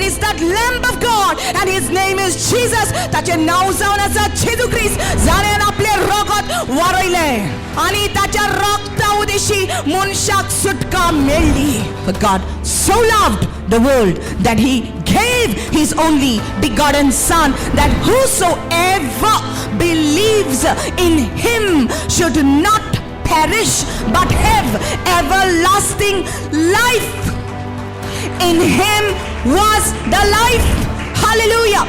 is that Lamb of God, and his name is Jesus. ताचे नाव जावन आसा जेजू ख्रिस्त, जाणें आपले रगत वारयलें आनी ताच्या रगता उदेशी मनशाक सुटका मेळ्ळी. For God so loved the world that he gave his only begotten Son, that whosoever believes in him should not perish but have everlasting life. In him was the life. Hallelujah.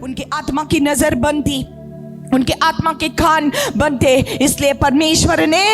उनकी आत्मा की नजर बंद थी, उनके आत्मा के कान बंद थे, इसलिए परमेश्वर ने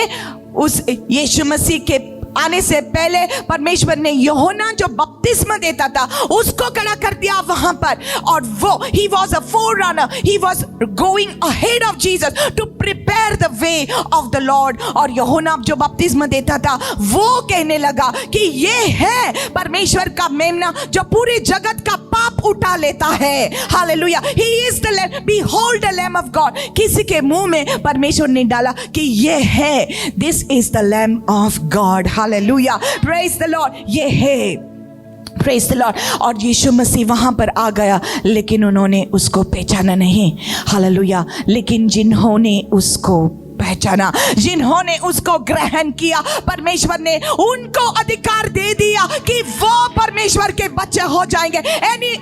उस यीशु मसीह के आने से पहले परमेश्वर ने यूहन्ना जो बपतिस्मा देता था उसको खड़ा कर दिया वहां पर. और वो he was a forerunner, he was going ahead of Jesus to prepare the way of the Lord. और यूहन्ना जो बपतिस्मा देता था वो कहने लगा कि ये है परमेश्वर का मेमना जो पूरे जगत का पाप उठा लेता है. Hallelujah. He is the Lamb. Behold the Lamb of God. किसी के मुंह में परमेश्वर ने डाला कि ये है, this is the Lamb of God. Hallelujah. Praise the Lord. ये है, Praise the Lord. और यीशु मसीह वहां पर आ गया, लेकिन उन्होंने उसको पहचाना नहीं. हालेलुया. लेकिन जिन्होंने उसको पहचाना, जिन्होंने उसको ग्रहण किया, परमेश्वर ने उनको अधिकार दे दिया कि वो परमेश्वर के बच्चे हो जाएंगे.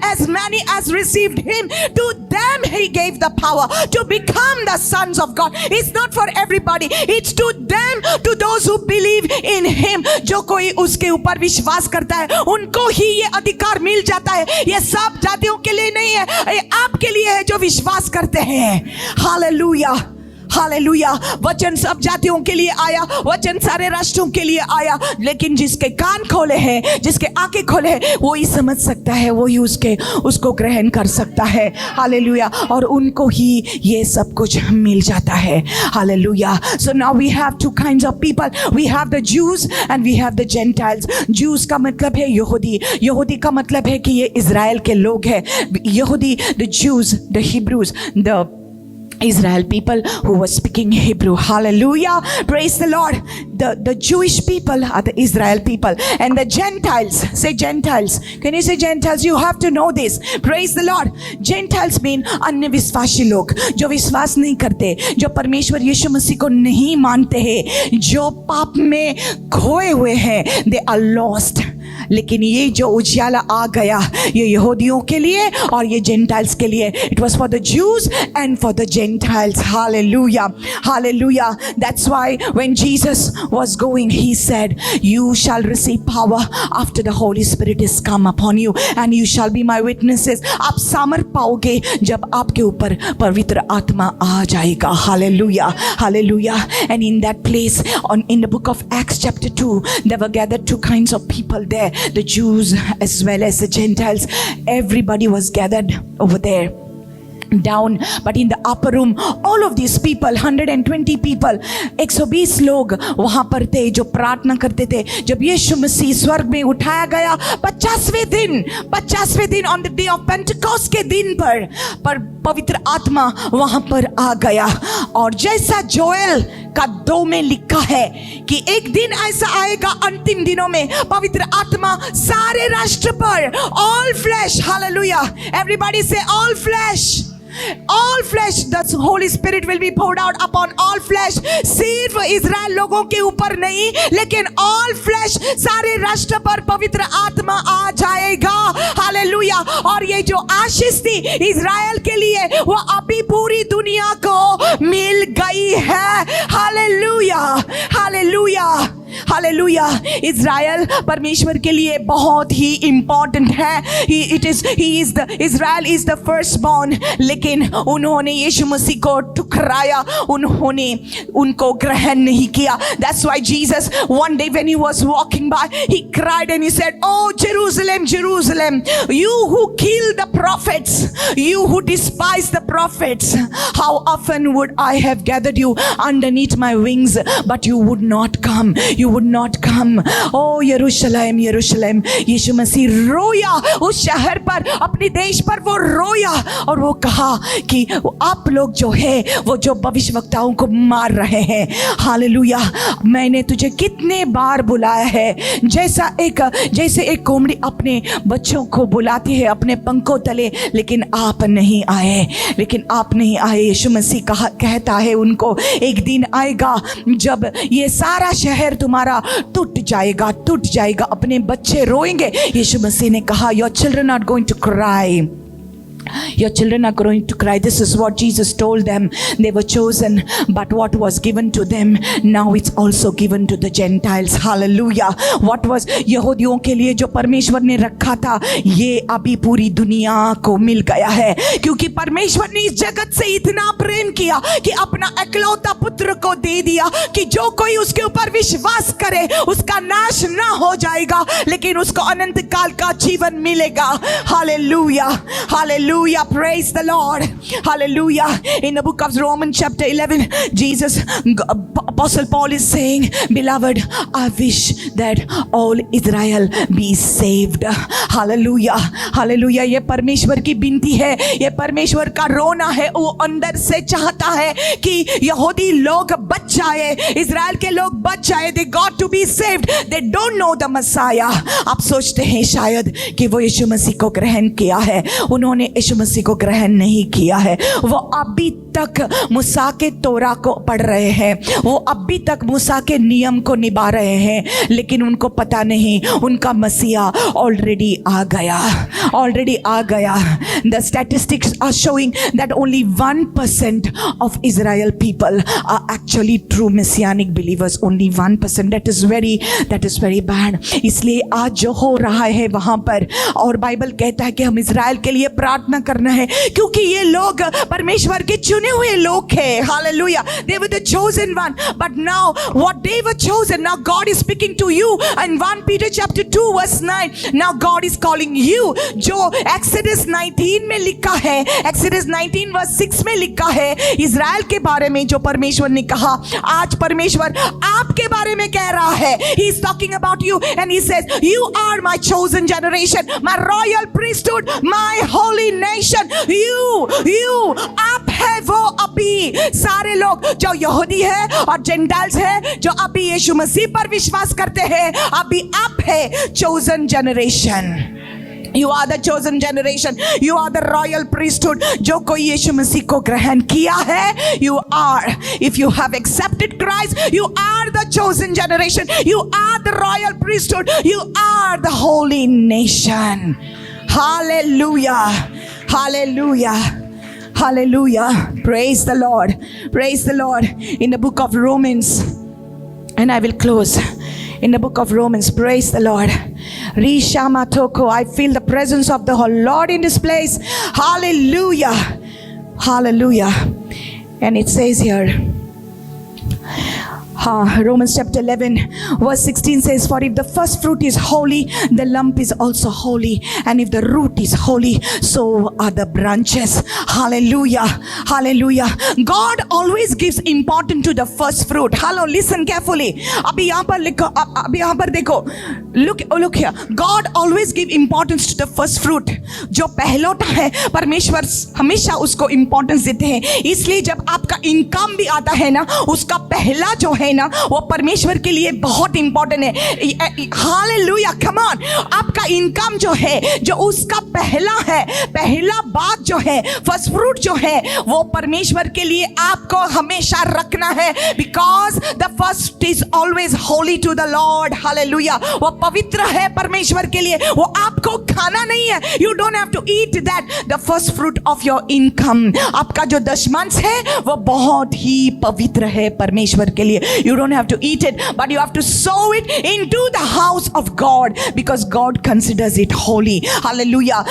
As many as received him, to them he gave the power to become the sons of God. It's not for everybody, it's to them, to those who believe in him. जो कोई उसके ऊपर विश्वास करता है उनको ही ये अधिकार मिल जाता है. ये सब जातियों के लिए नहीं है, ये आपके लिए है जो विश्वास करते हैं. हालेलुया. हालेलुया. वचन सब जातियों के लिए आया, वचन सारे राष्ट्रों के लिए आया, लेकिन जिसके कान खोले हैं, जिसके आंखें खोले हैं, वो ही समझ सकता है, वो ही उसको ग्रहण कर सकता है. हालेलुया. और उनको ही ये सब कुछ मिल जाता है. Hallelujah. So now we have two kinds of people. We have the Jews and we have the Gentiles. Jews का मतलब है यहूदी. यहूदी का मतलब है कि ये इज़राइल के लोग हैं. यहूदी, the Jews, the Hebrews, the Israel people who were speaking Hebrew. Hallelujah. Praise the Lord. The Jewish people are the Israel people, and the Gentiles, say Gentiles. Can you say Gentiles? You have to know this. Praise the Lord. Gentiles mean अन्य विश्वासी लोग, जो विश्वास नहीं करते, जो परमेश्वर यीशु मसीह को नहीं मानते हैं, जो पाप में खोए हुए हैं. They are lost. लेकिन ये जो उजियाला आ गया, ये यहूदियों के लिए और ये जेंटाइल्स के लिए. It was for the Jews and for the Gentiles. Hallelujah. Hallelujah. That's why when Jesus was going, he said, you shall receive power after the Holy Spirit is come upon you, and you shall be my witnesses. आप सामर्थ पाओगे जब आपके ऊपर पवित्र आत्मा आ जाएगा. Hallelujah. Hallelujah. And in that place, in the book of Acts chapter 2, there were gathered two kinds of people there, the Jews as well as the Gentiles. Everybody was gathered over there down, but in the upper room, all of these people, 120 people, 120 लोग वहां पर थे जो प्रार्थना करते थे. जब यीशु मसीह स्वर्ग में उठाया गया 50वें दिन on the day of Pentecost के दिन पर पवित्र आत्मा वहां पर आ गया. और जैसा जोएल का 2 में लिखा है कि एक दिन ऐसा आएगा अंतिम दिनों में, पवित्र आत्मा सारे राष्ट्र पर, all flesh. Hallelujah. Everybody say all flesh. All flesh, the Holy Spirit will be poured out upon all flesh. सिर्फ इज़राइल लोगों के ऊपर नहीं, लेकिन all flesh, सारे राष्ट्र पर पवित्र आत्मा आ जाएगा. हालेलुया. और ये जो आशीष थी इज़राइल के लिए, वो अभी पूरी दुनिया को मिल गई है. हालेलुया. हालेलुया. हालेलुया. इज़राइल परमेश्वर के लिए बहुत ही इम्पोर्टेंट है. Israel is the first born, लेकिन उन्होंने यीशु मसीह को ठुकराया, उन्होंने उनको ग्रहण नहीं किया. That's why Jesus, one day when he was walking by, he cried and he said, oh Jerusalem, Jerusalem, you who kill the prophets, you who despise the prophets, how often would I have gathered you underneath my wings, but you would not come, you would not come. Oh यरूशलेम यरूशलेम, यीशु मसीह रोया उस शहर पर, अपने देश पर वो रोया और वो कहा कि आप लोग जो है वो जो भविष्यवक्ताओं को मार रहे हैं, हालेलुया, मैंने तुझे कितने बार बुलाया है, जैसे एक कोमड़ी अपने बच्चों को बुलाती है अपने पंखों तले, लेकिन आप नहीं आए। यीशु मसीह कहता है उनको, एक दिन आएगा जब ये सारा शहर तुम्हारा टूट जाएगा, अपने बच्चे रोएंगे। यीशु मसीह ने कहा, your children are going to cry, your children are going to cry. This is what Jesus told them. They were chosen, but what was given to them, now it's also given to the Gentiles. Hallelujah. What was यहूदियों के लिए जो परमेश्वर ने रखा था, ये अभी पूरी दुनिया को मिल गया है, क्योंकि परमेश्वर ने इस जगत से इतना प्रेम किया कि अपना इकलौता पुत्र को दे दिया कि जो कोई उसके ऊपर विश्वास करे उसका नाश ना हो जाएगा, लेकिन उसको अनंत काल का जीवन मिलेगा। Hallelujah, hallelujah, praise the Lord, hallelujah. In the book of Romans chapter 11, Apostle Paul is saying, beloved, I wish that all Israel be saved. Hallelujah, hallelujah. ये परमेश्वर की विनती है, ये परमेश्वर का रोना है, वो अंदर से चाहता है कि यहूदी लोग बच जाए, इज़राइल के लोग बच जाए। They got to be saved. They don't know the Messiah. आप सोचते हैं शायद कि वो यीशु मसीह को ग्रहण किया है, उन्होंने यीशु मसीह को ग्रहण नहीं किया है। वो अभी तक मूसा के तोरा को पढ़ रहे हैं, वो अभी तक मूसा के नियम को निभा रहे हैं, लेकिन उनको पता नहीं उनका मसीहा ऑलरेडी आ गया। The statistics are showing that only 1% of Israel people are actually true messianic believers. Only 1%. That is very bad. इसलिए आज जो हो रहा है वहां पर, और बाइबल कहता है कि हम इज़राइल के लिए प्रार्थना करना है, क्योंकि ये लोग परमेश्वर के चुने हुए लोग हैं। Hallelujah, they were the chosen one, but now what they were chosen, now God is speaking to you in 1 Peter chapter 2 verse 9. Now God is calling you, जो Exodus 19 में लिखा है, Exodus 19 verse 6 में लिखा है, इज़राइल के बारे में जो परमेश्वर ने कहा, आज परमेश्वर आपके बारे में कह रहा है। He is talking about you and he says, you are my chosen generation, my royal priesthood, my holy nation. You आप है वो अभी सारे लोग जो यहूदी है और जेंटाइल्स है, जो अभी यीशु मसीह पर विश्वास करते हैं, अभी आप है chosen generation. You are the chosen generation. You are the royal priesthood. जो कोई यीशु मसीह को ग्रहण किया है, you are. If you have accepted Christ, you are the chosen generation. You are the royal priesthood. You are the holy nation. Hallelujah. Hallelujah. Hallelujah. Praise the Lord. Praise the Lord. In the book of Romans, and I will close. In the book of Romans, praise the Lord. Rishamatoko, I feel the presence of the Lord in this place. Hallelujah. Hallelujah. And it says here, Romans chapter 11 verse 16 says, for if the first fruit is holy, the lump is also holy, and if the root is holy, so are the branches. Hallelujah. Hallelujah. God always gives importance to the first fruit. Hello, listen carefully. अभी यहाँ पर देखो, look here. God always give importance to the first fruit. जो पहलोटा है, परमेश्वर हमेशा उसको importance देते हैं। इसलिए जब आपका इनकम भी आता है ना, उसका पहला जो है ना, वो परमेश्वर के लिए बहुत इंपॉर्टेंट है। Hallelujah, come on. आपका इनकम जो है, जो उसका पहला बात जो है, फर्स्ट फ्रूट जो है, वो परमेश्वर के लिए आपको हमेशा रखना है, because the first is always holy to the Lord. Hallelujah, वो पवित्र है परमेश्वर के लिए, वो आपको खाना नहीं है। You don't have to eat that, the first fruit of your income. आपका जो दशमांश है वो बहुत ही पवित्र है परमेश्वर के लिए। You don't have to eat it, but you have to sow it into the house of God, because God considers it holy. Hallelujah.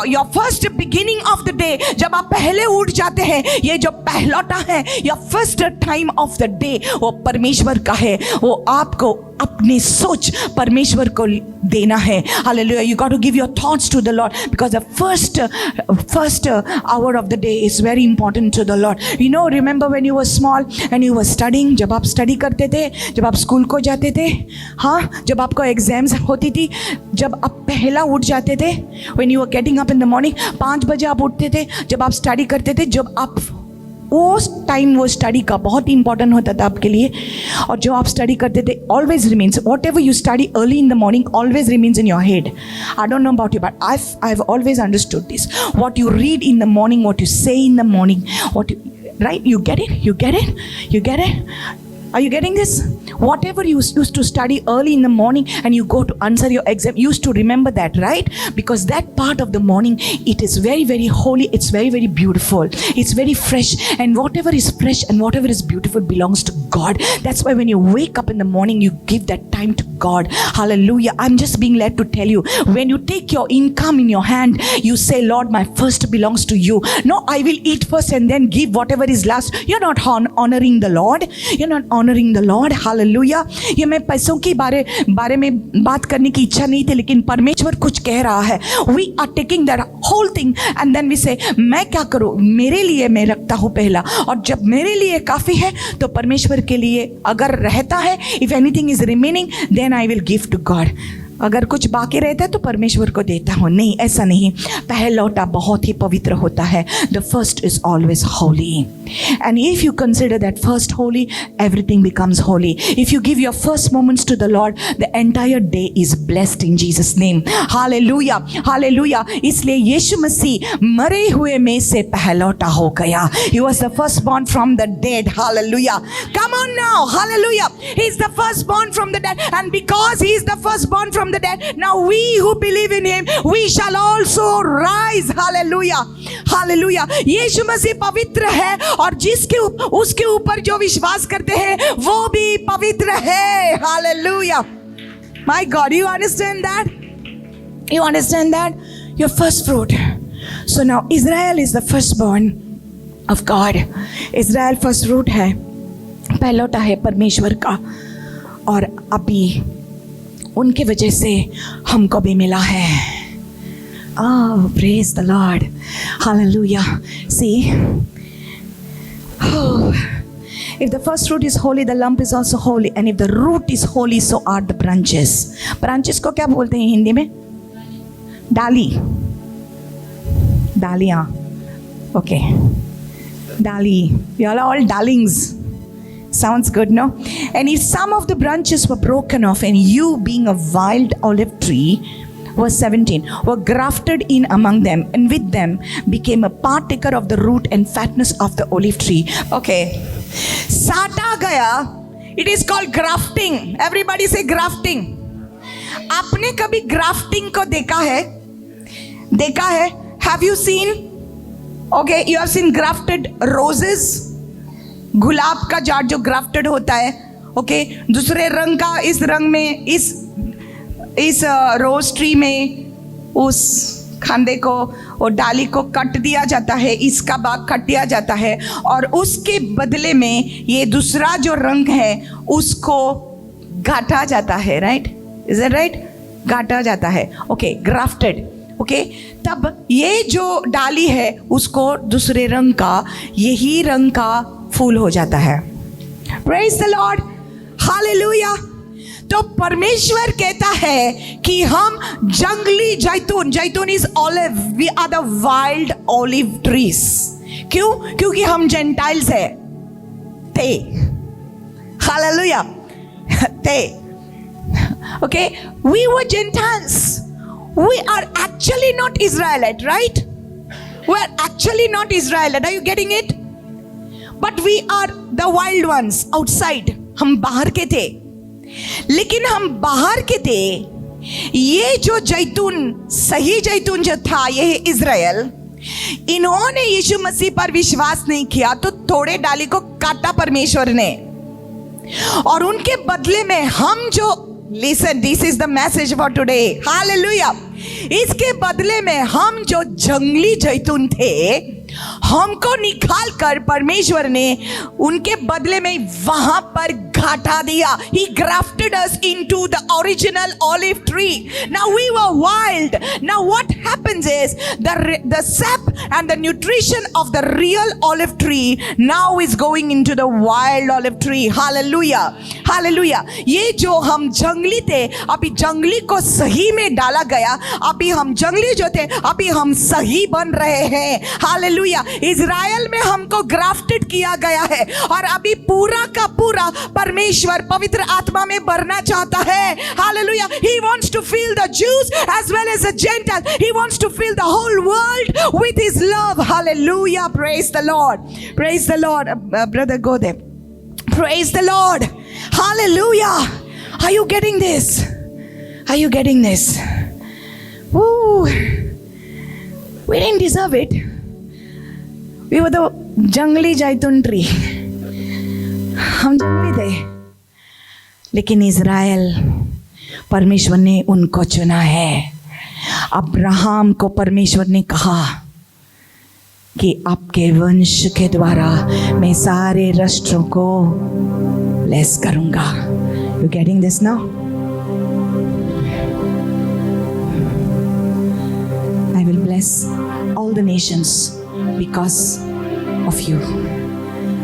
Your first beginning of the day, जब आप पहले उठ जाते हैं, ये जो पहलौटा है, your first time of the day, वो परमेश्वर का है। वो आपको अपनी सोच परमेश्वर को देना है. Hallelujah. You got to give your thoughts to the Lord, because the first hour of the day is very important to the Lord. You know, remember when you were small and you were studying, जब आप study करते थे, जब आप school को जाते थे, हाँ, जब आपको एग्जाम्स होती थी, जब आप पहला उठ जाते थे, when you were getting up in the morning, 5 बजे आप उठते थे, जब आप स्टडी करते थे, जब आप वो टाइम वो स्टडी का बहुत इंपॉर्टेंट होता था आपके लिए. और जो आप स्टडी करते थे always remains, whatever you study early in the morning always remains in your head. I don't know about you, but I have always understood this. What you read in the morning, what you say in the morning, what you write, you get it. Are you getting this? Whatever you used to study early in the morning and you go to answer your exam, you used to remember that, right? Because that part of the morning, it is very, very holy. It's very, very beautiful. It's very fresh. And whatever is fresh and whatever is beautiful belongs to God. That's why when you wake up in the morning, you give that time to God. Hallelujah. I'm just being led to tell you, when you take your income in your hand, you say, Lord, my first belongs to you. No, I will eat first and then give whatever is last. You're not honoring the Lord. You're not honoring the Lord. Hallelujah. ये मैं पैसों के बारे में बात करने की इच्छा नहीं थी, लेकिन परमेश्वर कुछ कह रहा है. We are taking that whole thing and then we say, मैं क्या करूं, मेरे लिए मैं रखता हूं पहला, और जब मेरे लिए काफी है तो परमेश्वर के लिए अगर रहता है, if anything is remaining, then I will give to God. अगर कुछ बाकी रहता है तो परमेश्वर को देता हूँ. नहीं, ऐसा नहीं. पहला लौटा बहुत ही पवित्र होता है. The first is always holy. And if you consider that first holy, everything becomes holy. If you give your first moments to the Lord, the entire day is blessed in Jesus' name. Hallelujah. Hallelujah. इसलिए यीशु मसीह मरे हुए में से पहलौटा हो गया. He was the firstborn from the dead. Hallelujah. Come on now. Hallelujah. He is the firstborn from the dead. And because he is the firstborn from the dead, now we who believe in him, we shall also rise. Hallelujah. Hallelujah. यीशु मसीह पवित्र है, और उसके ऊपर जो विश्वास करते हैं वो भी पवित्र है. Hallelujah. My God, you understand that? You understand that? Your first fruit. So now Israel is the firstborn of God. Israel first fruit है, पहलौटा है परमेश्वर का, और अभी उनके वजह से हमको भी मिला है. Oh, praise the Lord. Hallelujah. See, oh, if the first fruit is holy, the lump is also holy. And if the root is holy, so are the branches. Branches को क्या बोलते हैं हिंदी में? डाली. डालियाँ. Okay. डाली. We are all darlings. Sounds good, no? And if some of the branches were broken off, and you, being a wild olive tree, verse 17, were grafted in among them, and with them became a partaker of the root and fatness of the olive tree. Okay. साटा गया. It is called grafting. Everybody say grafting. आपने कभी grafting को देखा है? देखा है? Have you seen? Okay, you have seen grafted roses. गुलाब का झाड़ जो ग्राफ्टेड होता है, ओके, दूसरे रंग का इस रंग में, इस रोज ट्री में उस खांदे को और डाली को कट दिया जाता है, इसका भाग कट दिया जाता है, और उसके बदले में ये दूसरा जो रंग है उसको गाटा जाता है. राइट? Is it right? गाटा जाता है. Okay, grafted. ओके, तब ये जो डाली है उसको दूसरे रंग का, यही रंग का फूल हो जाता है. Praise the Lord. Hallelujah. तो परमेश्वर कहता है कि हम जंगली जैतून is olive, we are the wild olive trees. क्यों? क्योंकि हम जेंटाइल्स है थे. हालेलुया. थे. Okay, we were gentiles. We are actually not Israelite, right? We are actually not Israelite. Are you getting it? But we are the wild ones outside. हम बाहर के थे, लेकिन हम बाहर के थे. ये जो जैतून, सही जैतून जो था, ये है इज़राइल. इन्होंने यीशु मसीह पर विश्वास नहीं किया, तो थोड़े डाली को काटा परमेश्वर ने, और उनके बदले में हम जो, listen, this is the message for today. Hallelujah. इसके बदले में हम जो जंगली जैतून थे, हमको निकाल कर परमेश्वर ने उनके बदले में वहां पर घाटा दिया. He grafted us into the original olive tree. Now we were wild. Now what happens is the sap and the nutrition of the real olive tree now is going into the wild olive tree. Hallelujah. Hallelujah. ये जो हम जंगली थे, अभी जंगली को सही में डाला गया. अभी हम जंगली जो थे, अभी हम सही बन रहे हैं. हालेलुया. इज़राइल में हमको ग्राफ्टेड किया गया है और अभी पूरा का पूरा परमेश्वर पवित्र आत्मा में भरना चाहता है. Hallelujah. He wants to fill the Jews as well as the Gentiles. He wants to fill the whole world with his love. Hallelujah. Praise the Lord. Praise the Lord. Brother, go there. Praise the Lord. Hallelujah. Are you getting this? Are you getting this? Woo. We didn't deserve it. We were the jungly jaitun tree. हम जंगली थे, लेकिन Israel परमेश्वर ने उनको चुना है. Abraham को परमेश्वर ने कहा कि आपके वंश के द्वारा मैं सारे राष्ट्रों को ब्लेस करूंगा. You getting this now? I will bless all the nations because of you.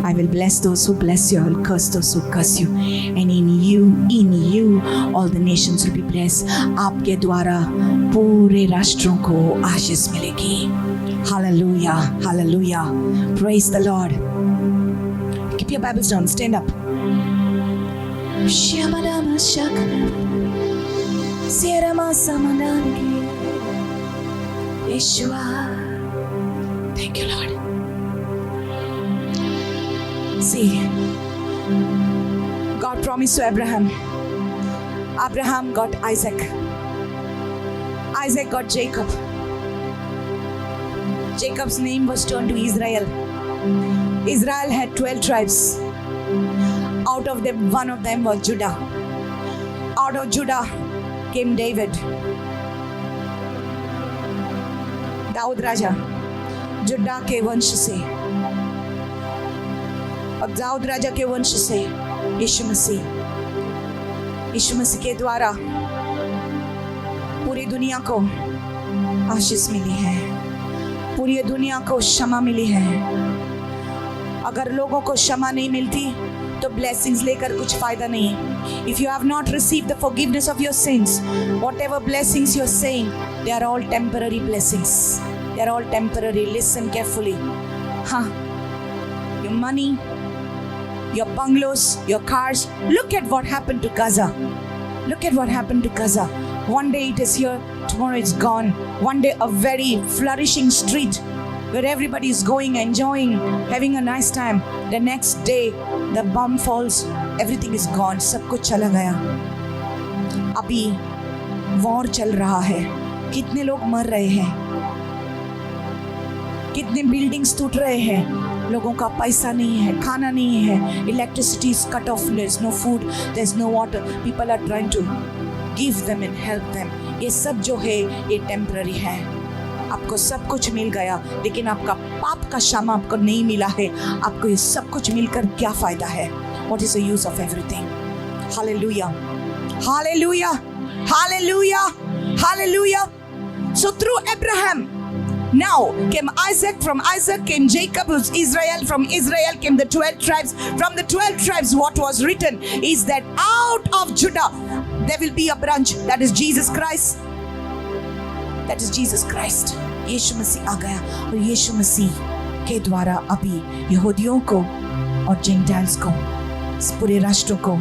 I will bless those who bless you. I will curse those who curse you. And in you, all the nations will be blessed. आपके द्वारा पूरे राष्ट्रों को आशीष मिलेगी. Hallelujah, hallelujah. Praise the Lord. Keep your Bibles down. Stand up. Shamadama shakana, Sierama samanaki, Yeshua. Thank you, Lord. See, God promised to Abraham. Abraham got Isaac. Isaac got Jacob. Jacob's name was turned to Israel. Israel had 12 tribes. Out of them, one of them was Judah. Out of Judah came David. Dawood राजा जुड्डा के वंश से, और दाऊद राजा के वंश से यीशु मसीह के द्वारा पूरी दुनिया को आशीष मिली है. पूरी दुनिया को क्षमा मिली है. अगर लोगों को क्षमा नहीं मिलती तो ब्लेसिंग्स लेकर कुछ फायदा नहीं है. If you have not received the forgiveness of your sins, whatever blessings you're saying, they are all temporary blessings. They are all temporary. Listen carefully. Your money, your bungalows, your cars. Look at what happened to Gaza. Look at what happened to Gaza. One day it is here, tomorrow it's gone. One day a very flourishing street where everybody is going, enjoying, having a nice time. The next day, the bomb falls, everything is gone. सब कुछ चला गया. अभी war चल रहा है. कितने लोग मर रहे हैं, कितने बिल्डिंग्स टूट रहे हैं. लोगों का पैसा नहीं है, खाना नहीं है. Electricity is cut off. There's no food, there's no water. People are trying to give them and help them. ये सब जो है ये टेम्पररी है. आपको सब कुछ मिल गया, लेकिन आपका पाप का क्षमा आपको नहीं मिला है. आपको ये सब कुछ मिलकर क्या फायदा है? What is the use of everything? Hallelujah, hallelujah, hallelujah, hallelujah. So through Abraham, now came Isaac. From Isaac came Jacob, who's Israel. From Israel came the 12 tribes. From the 12 tribes, what was written is that out of Judah there will be a branch. That is Jesus Christ. That is Jesus Christ. यीशु मसीह आ गया और यीशु मसीह के द्वारा अभी यहूदियों को और Gentiles को, पूरे राष्ट्रों को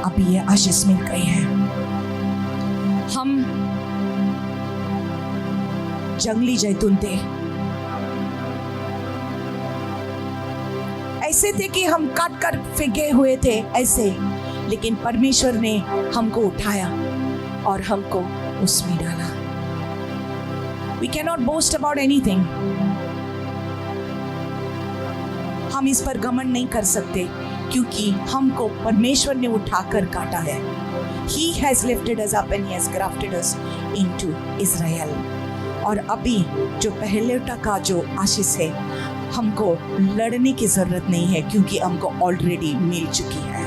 अभी ये आशीष मिल गई है. हम जंगली जैतून थे. ऐसे थे कि हम काट कर फेंके हुए थे ऐसे, लेकिन परमेश्वर ने हमको उठाया और हमको उसमें डाला. We cannot boast about anything. हम इस पर घमंड नहीं कर सकते क्योंकि हमको परमेश्वर ने उठाकर काटा है. He has lifted us up and he has grafted us into Israel. और अभी जो पहले का जो आशीष है, हमको लड़ने की जरूरत नहीं है क्योंकि हमको ऑलरेडी मिल चुकी है.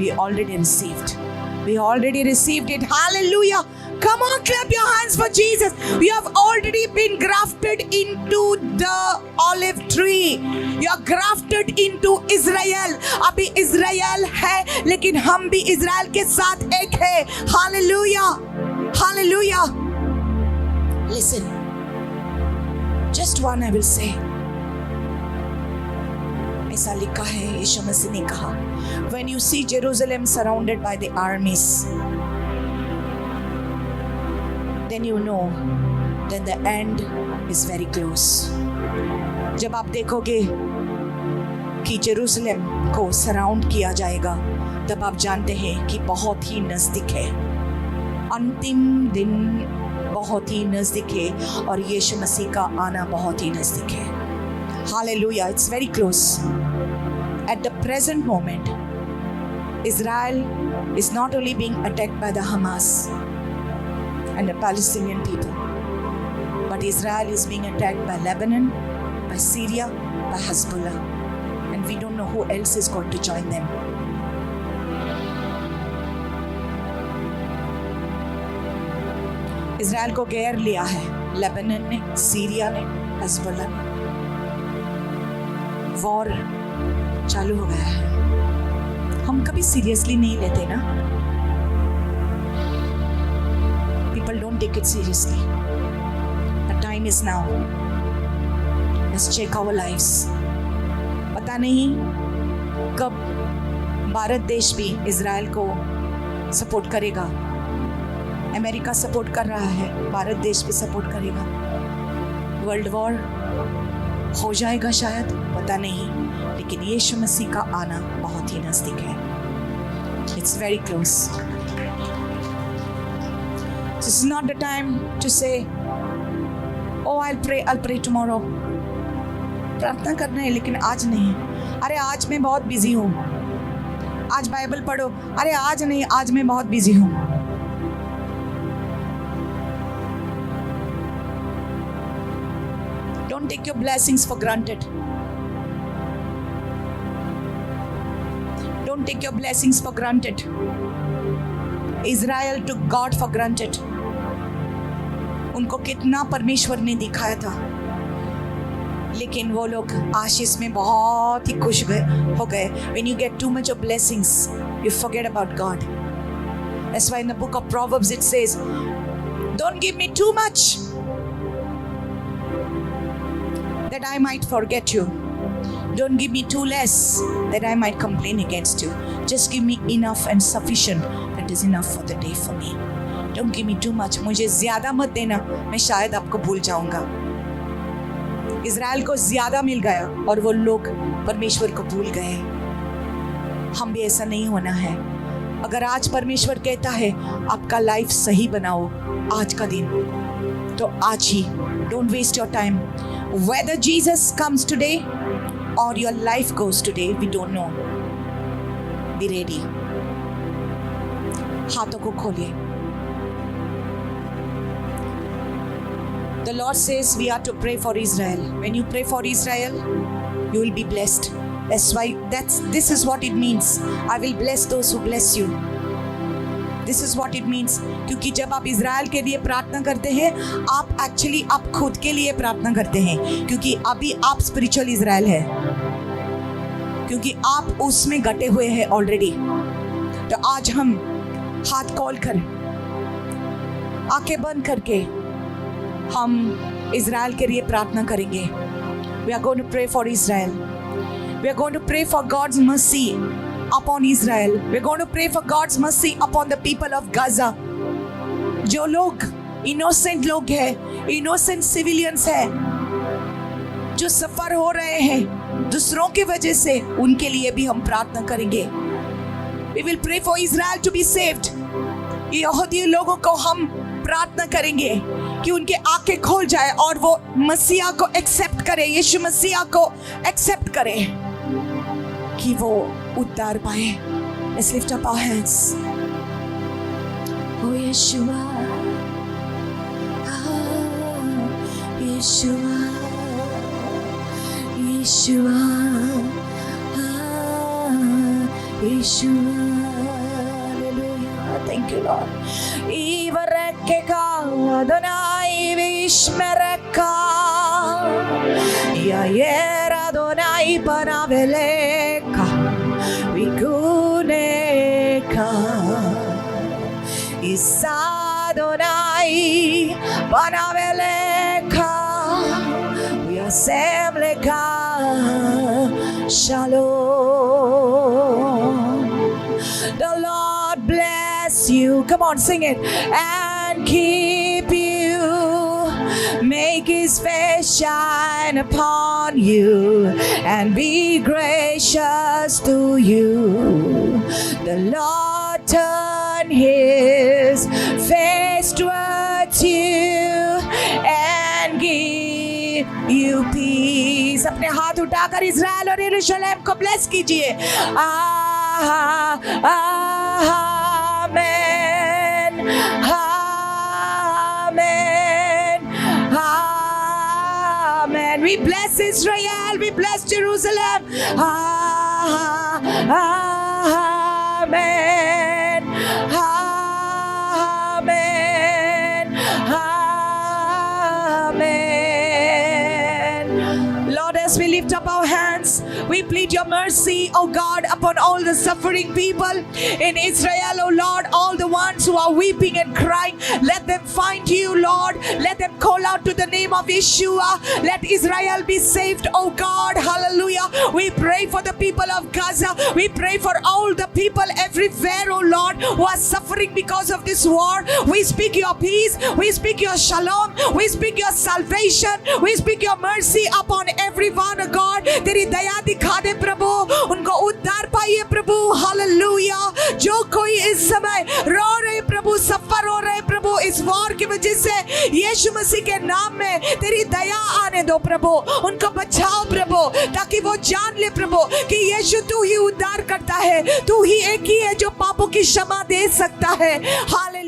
We already received. We already received it. Hallelujah. Come on, clap your hands for Jesus. We have already been grafted into the olive tree. You are grafted into Israel. अभी इज़राइल है, लेकिन हम भी Israel के साथ एक है. Hallelujah. Hallelujah. Listen. Just one I will say. ऐसा लिखा है, यीशु मसीह ने कहा, when you see Jerusalem surrounded by the armies, then you know that the end is very close. जब आप देखोगे कि जेरूसलम को सराउंड किया जाएगा, तब आप जानते हैं कि बहुत ही नजदीक है, अंतिम दिन बहुत ही नजदीक है, और यीशु मसीह का आना बहुत ही नजदीक है. Hallelujah, it's very close. At the present moment, Israel is not only being attacked by the Hamas and the Palestinian people, but Israel is being attacked by Lebanon, by Syria, by Hezbollah, and we don't know who else is going to join them. Israel को घेर लिया है Lebanon ने, Syria ने, Hezbollah ने. War चालू हो गया है. हम कभी सीरियसली नहीं लेते ना. People don't take it seriously. The time is now. Let's check our lives. पता नहीं कब भारत देश भी इजराइल को सपोर्ट करेगा. अमेरिका सपोर्ट कर रहा है, भारत देश भी सपोर्ट करेगा. वर्ल्ड वॉर हो जाएगा शायद, पता नहीं, लेकिन यीशु मसीह का आना बहुत ही नजदीक है. It's very close. This is not the time to say, oh I'll pray tomorrow. प्रार्थना करना है, लेकिन आज नहीं. अरे आज मैं बहुत बिजी हूँ, आज बाइबल पढ़ो. अरे आज नहीं, आज मैं बहुत बिजी हूँ. Don't take your blessings for granted. Don't take your blessings for granted. Israel took God for granted. उनको कितना परमेश्वर ने दिखाया था, लेकिन वो लोग आशीष में बहुत ही खुश हो गए. When you get too much of blessings, you forget about God. That's why in the book of Proverbs it says, don't give me too much, that I might forget you. Don't give me too less, that I might complain against you. Just give me enough and sufficient, that is enough for the day for me. Don't give me too much. मुझे ज़्यादा मत देना, मैं शायद आपको भूल जाऊंगा. Israel को ज़्यादा मिल गया और वो लोग परमेश्वर को भूल गए. हम भी ऐसा नहीं होना है. अगर आज परमेश्वर कहता है आपका लाइफ सही बनाओ आज का दिन, तो आज ही. Don't waste your time. Whether Jesus comes today or your life goes today, we don't know. Be ready. हाथों को खोलिए. The Lord says we are to pray for Israel. When you pray for Israel, you will be blessed. That's why this is what it means. I will bless those who bless you. This is what it means. क्योंकि जब आप Israel के लिए प्रार्थना करते हैं, आप actually आप खुद के लिए प्रार्थना करते हैं, क्योंकि अभी आप स्पिरिचुअल इज़राइल है, क्योंकि आप उसमें गटे हुए हैं ऑलरेडी. तो आज हम हाथ खोल कर, आंखें बंद करके हम इज़राइल के लिए प्रार्थना करेंगे. We are going to pray for Israel. We are going to pray for God's mercy upon Israel. We are going to pray for God's mercy upon the people of Gaza. जो लोग innocent लोग हैं, innocent civilians हैं, जो सफ़र हो रहे हैं दूसरों की वजह से, उनके लिए भी हम प्रार्थना करेंगे. We will pray for Israel to be saved. यहूदी लोगों को हम प्रार्थना करेंगे कि उनके आंखें खोल जाए और वो मसीहा को एक्सेप्ट करे, यीशु मसीहा को एक्सेप्ट करे, कि वो उद्धार पाए. Let's lift up our hands. Oh Yeshua, Yeshua, Yeshua, Yeshua. Thank you, Lord. Ivarekeka Adonai vishmereka Yair Adonai panaveleka vikuneka Isadonai panaveleka Yasemleka Shalom. The Lord bless you. Come on, sing it. And keep you. Make his face shine upon you and be gracious to you. The Lord turn his face towards you and give you peace. अपने हाथ उठाकर Israel और यरूशलेम को bless कीजिए. Amen. Amen. Amen. We bless Israel. We bless Jerusalem. Amen. Amen. Amen. Lord, as we lift up our hands, we plead your mercy, O God, upon all the suffering people in Israel, O Lord, all the ones who are weeping and crying. Let them find you, Lord. Let them call out to the name of Yeshua. Let Israel be saved, O God. Hallelujah. We pray for the people of Gaza. We pray for all the people everywhere, O Lord, who are suffering because of this war. We speak your peace. We speak your shalom. We speak your salvation. We speak your mercy upon everyone, O God. तेरी दया दिखा दे प्रभु, उनको उद्धार पाइए प्रभु. Hallelujah. जो कोई इस समय रो रहे प्रभु, सफर हो रहे प्रभु इस वॉर की वजह से, यीशु मसीह के नाम में तेरी दया आने दो प्रभु. उनको बचाओ प्रभु, ताकि वो जान ले प्रभु कि यीशु तू ही उद्धार करता है. तू ही एक ही है जो पापों की क्षमा दे सकता है. हालेलुया.